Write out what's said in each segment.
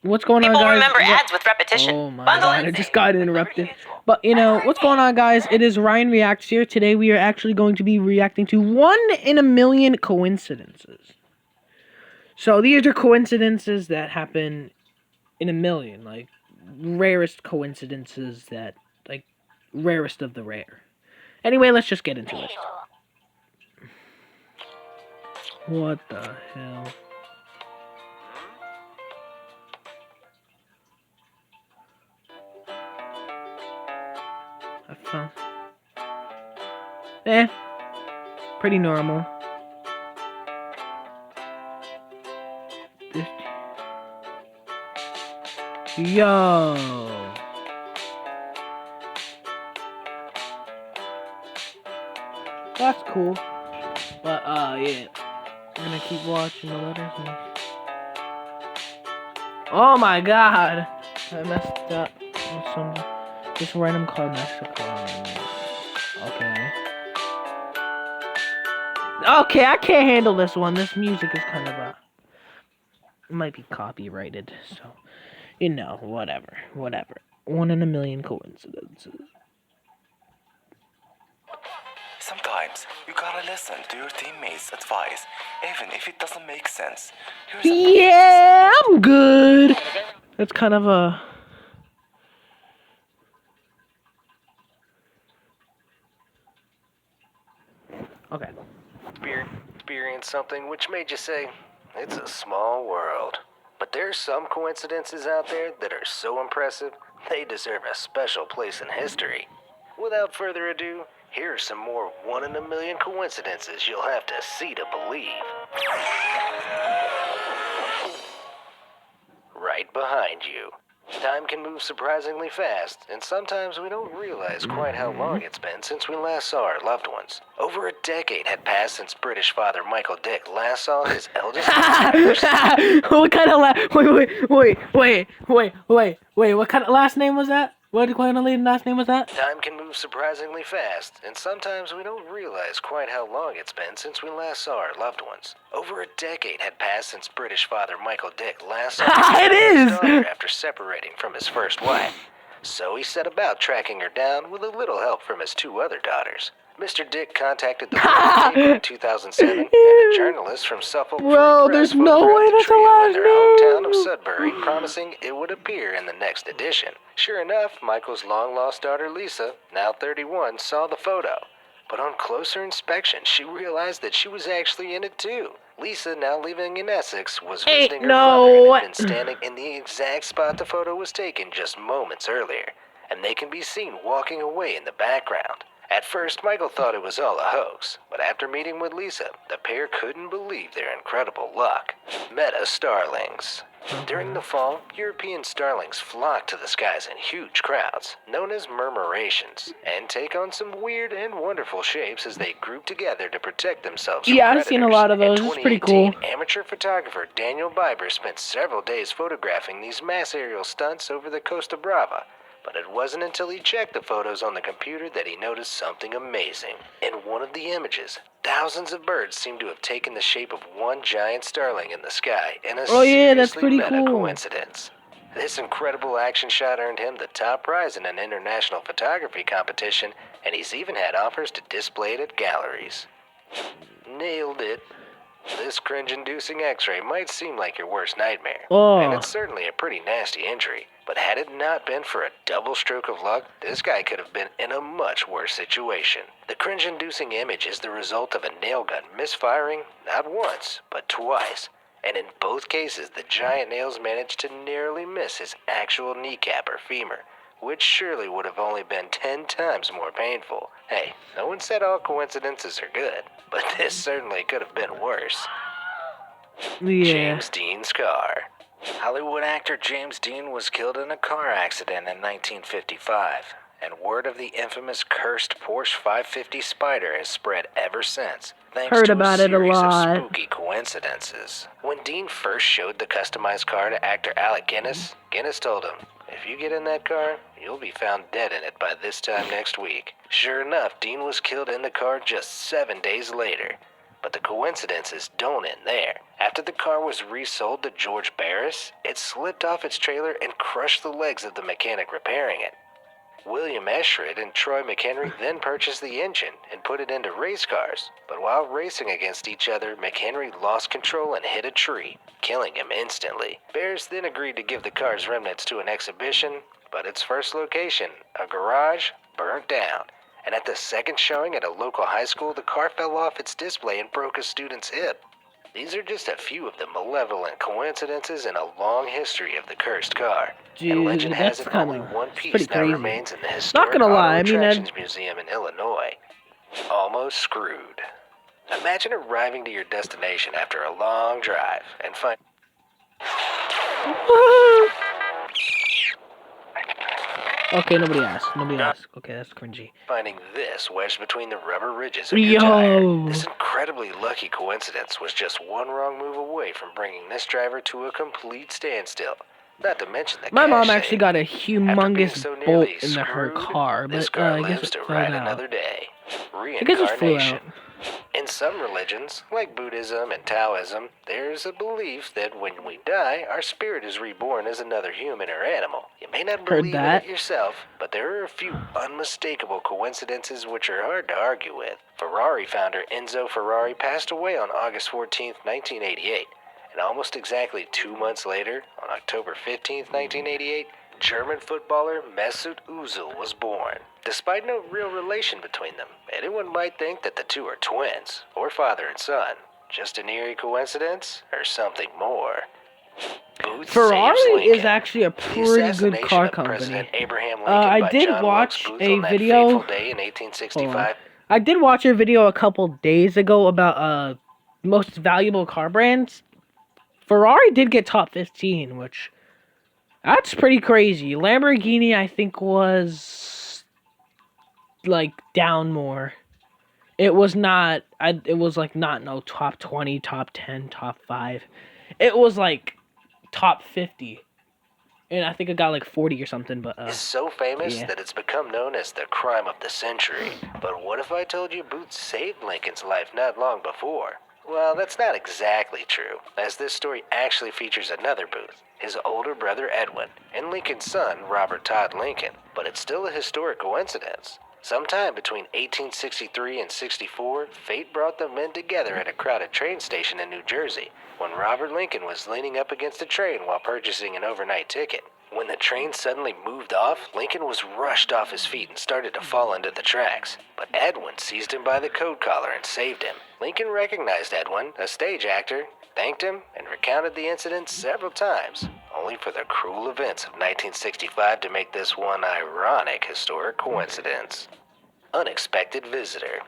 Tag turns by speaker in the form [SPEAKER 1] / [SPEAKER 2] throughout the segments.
[SPEAKER 1] what's going on,
[SPEAKER 2] People
[SPEAKER 1] guys?
[SPEAKER 2] remember ads with repetition.
[SPEAKER 1] Oh my
[SPEAKER 2] Bundle
[SPEAKER 1] god, I
[SPEAKER 2] and
[SPEAKER 1] just
[SPEAKER 2] save.
[SPEAKER 1] got interrupted. But, what's going on, guys? It is Ryan Reacts here. Today we are actually going to be reacting to 1 in a million coincidences. So these are coincidences that happen in a million, like rarest coincidences that, like, rarest of the rare. Anyway, let's just get into it. What the hell? I found... pretty normal. This... Yo! That's cool. But, yeah. I'm gonna keep watching the letters. Oh my god! I messed up with some... Just random card Mexico. Okay. Okay, I can't handle this one. This music is kind of it might be copyrighted, so... whatever. 1 in a million coincidences.
[SPEAKER 3] Sometimes you gotta listen to your teammates' advice, even if it doesn't make sense.
[SPEAKER 1] Yeah, I'm good. That's kind of a... Okay.
[SPEAKER 4] Experience something which made you say, it's a small world. But there's some coincidences out there that are so impressive, they deserve a special place in history. Without further ado, here are some more 1 in a million coincidences you'll have to see to believe. Right behind you. Time can move surprisingly fast, and sometimes we don't realize quite how long it's been since we last saw our loved ones. Over a decade had passed since British father Michael Dick last saw his eldest son.
[SPEAKER 1] What kind of wait, what kind of last name was that? What kind of last name was that?
[SPEAKER 4] Time can move surprisingly fast, and sometimes we don't realize quite how long it's been since we last saw our loved ones. Over a decade had passed since British father Michael Dick last saw his daughter after separating from his first wife. So he set about tracking her down with a little help from his 2 other daughters. Mr. Dick contacted the paper in 2007, and a journalist from Suffolk
[SPEAKER 1] Bro, there's no way that's a
[SPEAKER 4] in
[SPEAKER 1] last
[SPEAKER 4] their
[SPEAKER 1] name.
[SPEAKER 4] hometown of Sudbury, promising it would appear in the next edition. Sure enough, Michael's long-lost daughter Lisa, now 31, saw the photo. But on closer inspection, she realized that she was actually in it too. Lisa, now living in Essex, was visiting her mother and had been standing in the exact spot the photo was taken just moments earlier, and they can be seen walking away in the background. At first, Michael thought it was all a hoax, but after meeting with Lisa, the pair couldn't believe their incredible luck. Meta starlings. During the fall, European starlings flock to the skies in huge crowds, known as murmurations, and take on some weird and wonderful shapes as they group together to protect themselves from predators.
[SPEAKER 1] I've seen a lot of those. It's pretty cool.
[SPEAKER 4] Amateur photographer Daniel Biber spent several days photographing these mass aerial stunts over the coast of Brava. But it wasn't until he checked the photos on the computer that he noticed something amazing. In one of the images, thousands of birds seemed to have taken the shape of one giant starling in the sky in a seriously meta coincidence. This incredible action shot earned him the top prize in an international photography competition, and he's even had offers to display it at galleries. Nailed it. This cringe-inducing x-ray might seem like your worst nightmare, and it's certainly a pretty nasty injury, but had it not been for a double stroke of luck, this guy could have been in a much worse situation. The cringe-inducing image is the result of a nail gun misfiring not once, but twice, and in both cases the giant nails managed to narrowly miss his actual kneecap or femur, which surely would have only been 10 times more painful. Hey, no one said all coincidences are good, but this certainly could have been worse. James Dean's car. Hollywood actor James Dean was killed in a car accident in 1955, and word of the infamous cursed Porsche 550 Spider has spread ever since, thanks to a series of spooky coincidences. When Dean first showed the customized car to actor Alec Guinness, Guinness told him, "If you get in that car, you'll be found dead in it by this time next week." Sure enough, Dean was killed in the car just 7 days later. But the coincidences don't end there. After the car was resold to George Barris, it slipped off its trailer and crushed the legs of the mechanic repairing it. William Eschritt and Troy McHenry then purchased the engine and put it into race cars. But while racing against each other, McHenry lost control and hit a tree, killing him instantly. Barris then agreed to give the car's remnants to an exhibition, but its first location, a garage, burnt down. And at the second showing at a local high school, the car fell off its display and broke a student's hip. These are just a few of the malevolent coincidences in a long history of the cursed car.
[SPEAKER 1] Dude,
[SPEAKER 4] And legend has it
[SPEAKER 1] that's
[SPEAKER 4] only
[SPEAKER 1] kinda-
[SPEAKER 4] one
[SPEAKER 1] it's
[SPEAKER 4] piece
[SPEAKER 1] pretty
[SPEAKER 4] now
[SPEAKER 1] crazy.
[SPEAKER 4] remains in the historic
[SPEAKER 1] gonna lie, I
[SPEAKER 4] Auto
[SPEAKER 1] mean,
[SPEAKER 4] Attractions Museum in Illinois. Almost screwed. Imagine arriving to your destination after a long drive and
[SPEAKER 1] Okay, nobody asked. Okay, that's cringy.
[SPEAKER 4] finding this wedged between the rubber ridges of your tire. This incredibly lucky coincidence was just one wrong move away from bringing this driver to a complete standstill. Not to mention the
[SPEAKER 1] My mom
[SPEAKER 4] cash
[SPEAKER 1] actually
[SPEAKER 4] saved.
[SPEAKER 1] got a
[SPEAKER 4] After being
[SPEAKER 1] humongous
[SPEAKER 4] so
[SPEAKER 1] bolt
[SPEAKER 4] nearly
[SPEAKER 1] in her
[SPEAKER 4] screwed,
[SPEAKER 1] car,
[SPEAKER 4] this
[SPEAKER 1] but
[SPEAKER 4] car
[SPEAKER 1] I guess
[SPEAKER 4] lives
[SPEAKER 1] it
[SPEAKER 4] to
[SPEAKER 1] fell
[SPEAKER 4] ride
[SPEAKER 1] out.
[SPEAKER 4] another day.
[SPEAKER 1] I guess it flew
[SPEAKER 4] Reincarnation.
[SPEAKER 1] out.
[SPEAKER 4] In some religions, like Buddhism and Taoism, there's a belief that when we die, our spirit is reborn as another human or animal. You may not
[SPEAKER 1] Heard
[SPEAKER 4] believe
[SPEAKER 1] that.
[SPEAKER 4] in it yourself, but there are a few unmistakable coincidences which are hard to argue with. Ferrari founder Enzo Ferrari passed away on August 14, 1988, and almost exactly 2 months later, on October 15, 1988, German footballer Mesut Ozil was born. Despite no real relation between them, anyone might think that the two are twins, or father and son. Just an eerie coincidence, or something more? Booth
[SPEAKER 1] Ferrari
[SPEAKER 4] saves Lincoln.
[SPEAKER 1] is actually a
[SPEAKER 4] The
[SPEAKER 1] pretty good
[SPEAKER 4] assassination
[SPEAKER 1] car
[SPEAKER 4] of President
[SPEAKER 1] company.
[SPEAKER 4] Abraham Lincoln
[SPEAKER 1] I
[SPEAKER 4] by
[SPEAKER 1] did
[SPEAKER 4] John
[SPEAKER 1] watch
[SPEAKER 4] Wilkes Booth
[SPEAKER 1] a
[SPEAKER 4] on that
[SPEAKER 1] video-
[SPEAKER 4] fateful day in 1865.
[SPEAKER 1] I did watch a video a couple days ago about most valuable car brands. Ferrari did get top 15, which that's pretty crazy. Lamborghini, I think, was like down more. It was not. It was like not no top 20, top 10, top 5. It was like top 50, and I think it got like 40 or something. But
[SPEAKER 4] Is so famous
[SPEAKER 1] yeah.
[SPEAKER 4] that it's become known as the crime of the century. But what if I told you Booth saved Lincoln's life not long before? Well, that's not exactly true, as this story actually features another Booth, his older brother Edwin, and Lincoln's son, Robert Todd Lincoln. But it's still a historic coincidence. Sometime between 1863 and 64, fate brought the men together at a crowded train station in New Jersey, when Robert Lincoln was leaning up against a train while purchasing an overnight ticket. When the train suddenly moved off, Lincoln was rushed off his feet and started to fall into the tracks. But Edwin seized him by the coat collar and saved him. Lincoln recognized Edwin, a stage actor, thanked him, and recounted the incident several times, only for the cruel events of 1965 to make this one ironic historic coincidence. Unexpected visitor.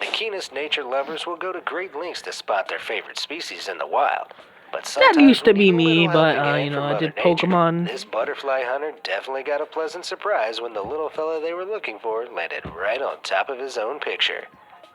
[SPEAKER 4] The keenest nature lovers will go to great lengths to spot their favorite species in the wild. But
[SPEAKER 1] that
[SPEAKER 4] sometimes
[SPEAKER 1] used to
[SPEAKER 4] we
[SPEAKER 1] be
[SPEAKER 4] need a
[SPEAKER 1] me,
[SPEAKER 4] little
[SPEAKER 1] but
[SPEAKER 4] helping hand from
[SPEAKER 1] I
[SPEAKER 4] Mother
[SPEAKER 1] did
[SPEAKER 4] Nature.
[SPEAKER 1] Pokemon.
[SPEAKER 4] This butterfly hunter definitely got a pleasant surprise when the little fella they were looking for landed right on top of his own picture.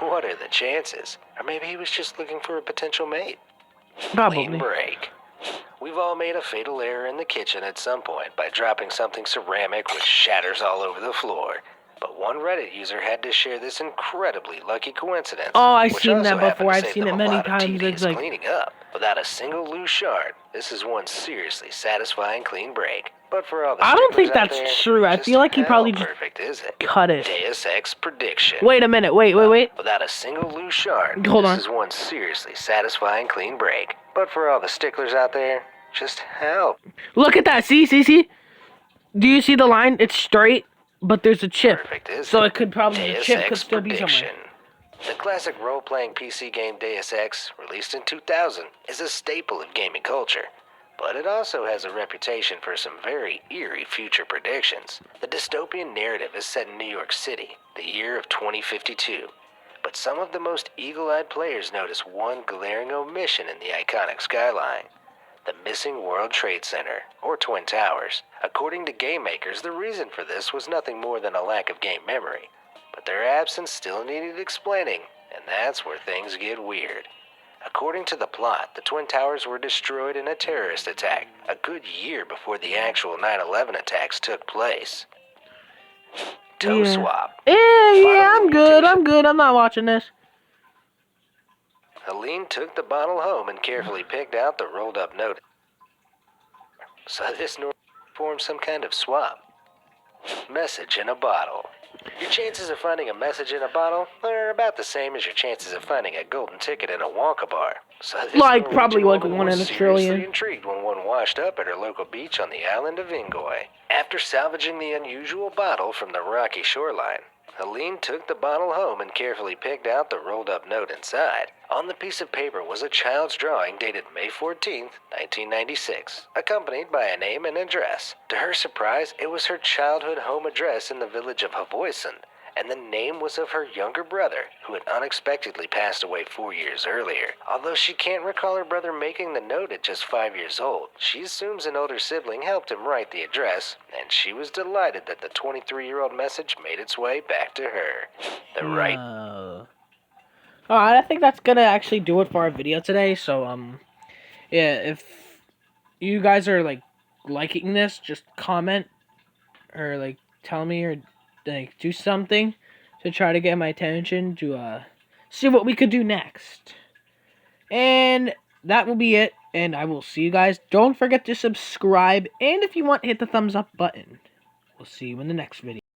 [SPEAKER 4] What are the chances? Or maybe he was just looking for a potential mate.
[SPEAKER 1] Probably.
[SPEAKER 4] Clean break. We've all made a fatal error in the kitchen at some point by dropping something ceramic which shatters all over the floor. But one Reddit user had to share this incredibly lucky coincidence.
[SPEAKER 1] Oh, I've
[SPEAKER 4] which
[SPEAKER 1] seen
[SPEAKER 4] also
[SPEAKER 1] that
[SPEAKER 4] happened
[SPEAKER 1] before.
[SPEAKER 4] to
[SPEAKER 1] I've
[SPEAKER 4] save
[SPEAKER 1] seen
[SPEAKER 4] them
[SPEAKER 1] it
[SPEAKER 4] a
[SPEAKER 1] many
[SPEAKER 4] lot of
[SPEAKER 1] times.
[SPEAKER 4] tedious
[SPEAKER 1] It's like-
[SPEAKER 4] cleaning up. Without a single loose shard, this is one seriously satisfying clean break. But for all the
[SPEAKER 1] I don't
[SPEAKER 4] sticklers
[SPEAKER 1] think
[SPEAKER 4] out
[SPEAKER 1] that's
[SPEAKER 4] there,
[SPEAKER 1] true. I
[SPEAKER 4] just
[SPEAKER 1] feel like he
[SPEAKER 4] how
[SPEAKER 1] probably just
[SPEAKER 4] perfect is it?
[SPEAKER 1] cut it.
[SPEAKER 4] Deus Ex prediction.
[SPEAKER 1] Wait a minute. Wait.
[SPEAKER 4] Without a single loose shard,
[SPEAKER 1] Hold
[SPEAKER 4] this
[SPEAKER 1] on.
[SPEAKER 4] is one seriously satisfying clean break. But for all the sticklers out there, just help.
[SPEAKER 1] Look at that. See. Do you see the line? It's straight, but there's a chip.
[SPEAKER 4] Perfect is
[SPEAKER 1] So it could probably the
[SPEAKER 4] Deus
[SPEAKER 1] chip could
[SPEAKER 4] Ex
[SPEAKER 1] still be
[SPEAKER 4] prediction.
[SPEAKER 1] somewhere.
[SPEAKER 4] The classic role-playing PC game Deus Ex, released in 2000, is a staple of gaming culture. But it also has a reputation for some very eerie future predictions. The dystopian narrative is set in New York City, the year of 2052. But some of the most eagle-eyed players notice one glaring omission in the iconic skyline. The missing World Trade Center, or Twin Towers. According to game makers, the reason for this was nothing more than a lack of game memory. But their absence still needed explaining, and that's where things get weird. According to the plot, the Twin Towers were destroyed in a terrorist attack, a good year before the actual 9/11 attacks took place. Toe
[SPEAKER 1] Yeah.
[SPEAKER 4] swap.
[SPEAKER 1] Yeah, I'm good. I'm not watching this.
[SPEAKER 4] Helene took the bottle home and carefully picked out the rolled up note. So this formed some kind of swap. Message in a bottle. Your chances of finding a message in a bottle are about the same as your chances of finding a golden ticket in a Wonka bar. So this
[SPEAKER 1] Like,
[SPEAKER 4] Norwegian
[SPEAKER 1] probably like
[SPEAKER 4] woman
[SPEAKER 1] one
[SPEAKER 4] was
[SPEAKER 1] in a
[SPEAKER 4] seriously
[SPEAKER 1] trillion.
[SPEAKER 4] intrigued when one washed up at her local beach on the island of Ingoy. After salvaging the unusual bottle from the rocky shoreline, Helene took the bottle home and carefully picked out the rolled up note inside. On the piece of paper was a child's drawing dated May 14th, 1996, accompanied by a name and address. To her surprise, it was her childhood home address in the village of Havoisen, and the name was of her younger brother, who had unexpectedly passed away 4 years earlier. Although she can't recall her brother making the note at just 5 years old, she assumes an older sibling helped him write the address, and she was delighted that the 23-year-old message made its way back to her. The right...
[SPEAKER 1] Alright, I think that's gonna actually do it for our video today, so, yeah, if you guys are, like, liking this, just comment, or, like, tell me, or, like, do something to try to get my attention to, see what we could do next. And that will be it, and I will see you guys. Don't forget to subscribe, and if you want, hit the thumbs up button. We'll see you in the next video.